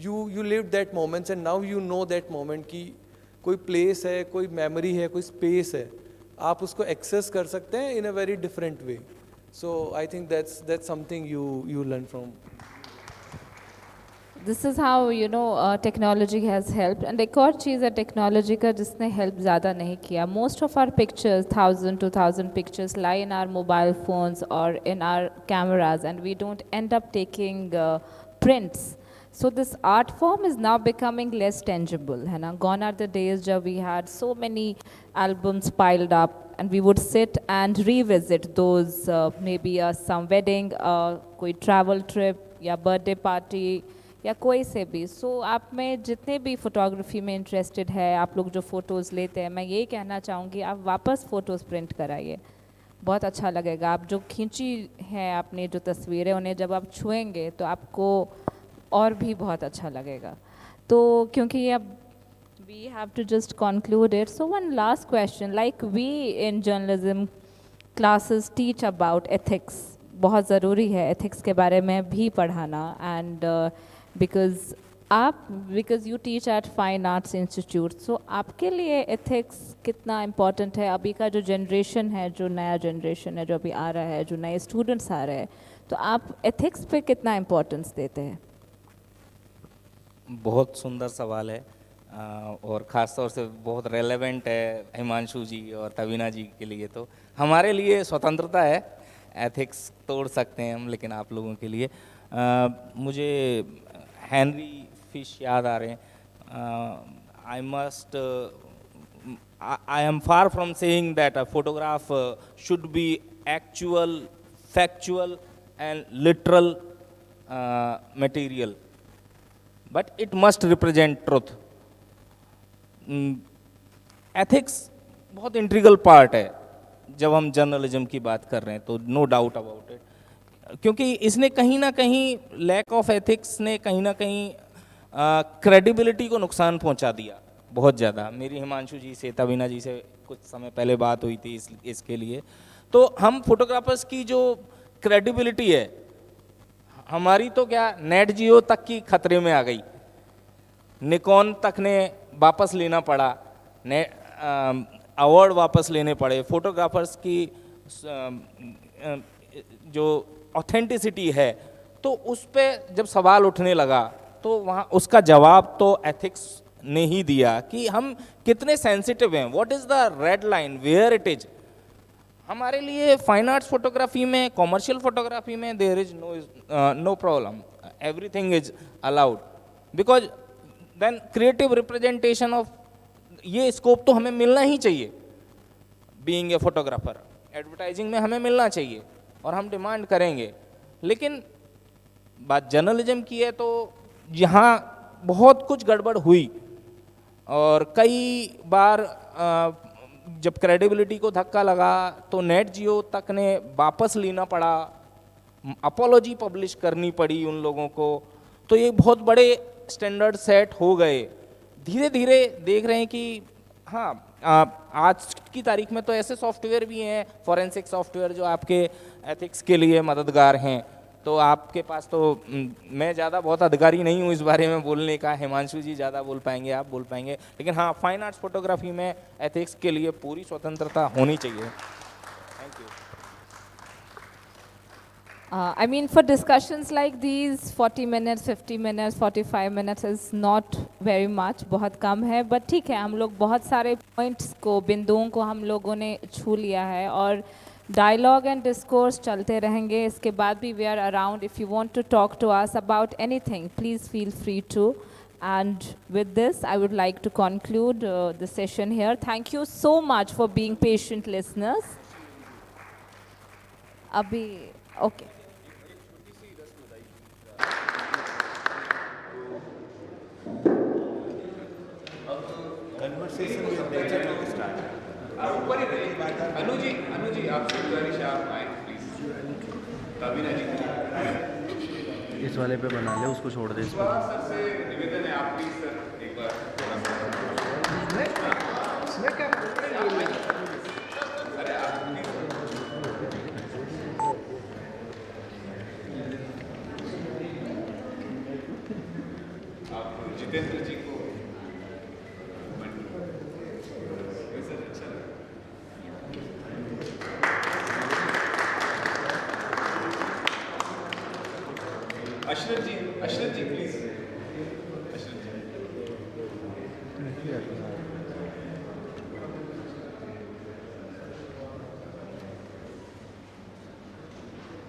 you live that moments and now you know that moment कि कोई प्लेस है, कोई मेमोरी है, कोई स्पेस है, आप उसको एक्सेस कर सकते हैं in a very different way. So I think that's something you learn from. This is how you know technology has help. And एक और चीज़ है टेक्नोलॉजी का जिसने हेल्प ज़्यादा नहीं किया. Most of our pictures 1000-2000 pictures lie in our mobile phones और in our cameras and we don't end up taking prints. So this art form is now becoming less tangible, है ना. Gone are the days जब we had so many albums piled up and we would sit and revisit those maybe some wedding, कोई travel trip या birthday party या कोई से भी. सो आप में जितने भी फोटोग्राफी में इंटरेस्टेड है, आप लोग जो फ़ोटोज़ लेते हैं, मैं यही कहना चाहूँगी आप वापस फ़ोटोज़ प्रिंट कराइए, बहुत अच्छा लगेगा. आप जो खींची हैं आपने जो तस्वीरें, उन्हें जब आप छुएंगे तो आपको और भी बहुत अच्छा लगेगा. तो क्योंकि अब we have to just conclude it, so one last question, like we in journalism classes teach about ethics. बहुत ज़रूरी है एथिक्स के बारे में भी पढ़ाना. And because you teach at fine arts institute, so आपके लिए एथिक्स कितना इम्पॉर्टेंट है? अभी का जो जनरेशन है, जो नया जनरेशन है जो अभी आ रहा है, जो नए स्टूडेंट्स आ रहे हैं, तो आप एथिक्स पे कितना इम्पोर्टेंस देते हैं? बहुत सुंदर सवाल है और ख़ास तौर से बहुत रेलेवेंट है हिमांशु जी और तवीना जी के लिए. तो हमारे लिए स्वतंत्रता है, एथिक्स तोड़ सकते हैं हम, लेकिन आप लोगों के लिए मुझे हेनरी फिश याद आ रहे हैं. I am far from saying that a photograph should be actual, factual and literal material, but it must represent truth. Ethics बहुत इंट्रीगल पार्ट है जब हम जर्नलिज्म की बात कर रहे हैं, तो नो डाउट अबाउट इट. क्योंकि इसने कहीं ना कहीं, लैक ऑफ एथिक्स ने कहीं ना कहीं क्रेडिबिलिटी को नुकसान पहुंचा दिया बहुत ज़्यादा. मेरी हिमांशु जी से, तवीना जी से कुछ समय पहले बात हुई थी इसके लिए. तो हम फोटोग्राफर्स की जो क्रेडिबिलिटी है हमारी, तो क्या नेट जियो तक की खतरे में आ गई. निकॉन तक ने वापस लेना पड़ा, अवार्ड वापस लेने पड़े. फोटोग्राफर्स की जो ऑथेंटिसिटी है, तो उस पर जब सवाल उठने लगा तो वहाँ उसका जवाब तो एथिक्स ने ही दिया कि हम कितने सेंसिटिव हैं. What is the red line, where it is. हमारे लिए फाइन आर्ट्स फोटोग्राफी में, कॉमर्शियल फोटोग्राफी में there is no problem, everything is allowed, because then creative representation of ये स्कोप तो हमें मिलना ही चाहिए. बीइंग ए फोटोग्राफर, एडवर्टाइजिंग में हमें मिलना चाहिए और हम डिमांड करेंगे. लेकिन बात जर्नलिज्म की है तो यहाँ बहुत कुछ गड़बड़ हुई और कई बार जब क्रेडिबिलिटी को धक्का लगा तो नेट जियो तक ने वापस लेना पड़ा, अपोलॉजी पब्लिश करनी पड़ी उन लोगों को. तो ये बहुत बड़े स्टैंडर्ड सेट हो गए. धीरे धीरे देख रहे हैं कि हाँ, आज की तारीख में तो ऐसे सॉफ्टवेयर भी हैं, फॉरेंसिक सॉफ्टवेयर, जो आपके एथिक्स के लिए मददगार हैं. तो तो आपके पास तो मैं ज़्यादा बहुत अधिकारी नहीं हूँ इस बारे में बोलने का, हिमांशु जी ज़्यादा बोल पाएंगे, आप बोल पाएंगे, लेकिन हाँ फाइन आर्ट्स फोटोग्राफी में एथिक्स के लिए पूरी स्वतंत्रता होनी चाहिए। Thank you. I mean, for discussions like these, 40 minutes, 50 minutes, 45 minutes is not very much, बहुत कम है, but ठीक है, हम लोग बहुत सारे points को, बिंदुओं को हम लोगों ने छू लिया है और dialogue and discourse चलते रहेंगे। इसके बाद भी we are around. If you want to talk to us about anything, please feel free to. And with this, I would like to conclude the session here. Thank you so much for being patient listeners. अभी okay. ऊपर ही रहिए। अनु जी आपसे गुजारिश है, आप आए please. ताबीना जी इस वाले पे बना ले, उसको छोड़ दे इस पे। सर से निवेदन है, आप प्लीज सर एक बार अरे आप जितेंद्र जी को सर अच्छा लगा। अशरफ जी प्लीज। अशरफ जी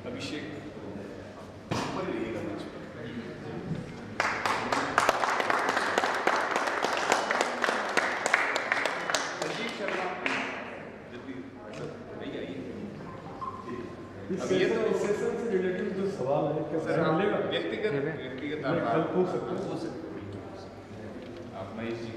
अभिषेक ऊपर ही रहिएगा मंच पर। संजीव शर्मा जल्दी नहीं आइए। अब ये तो सेशन से रिलेटेड जो सवाल है क्या सर मिलेगा? व्यक्तिगत आप पूछ सकते हैं। आप महेश जी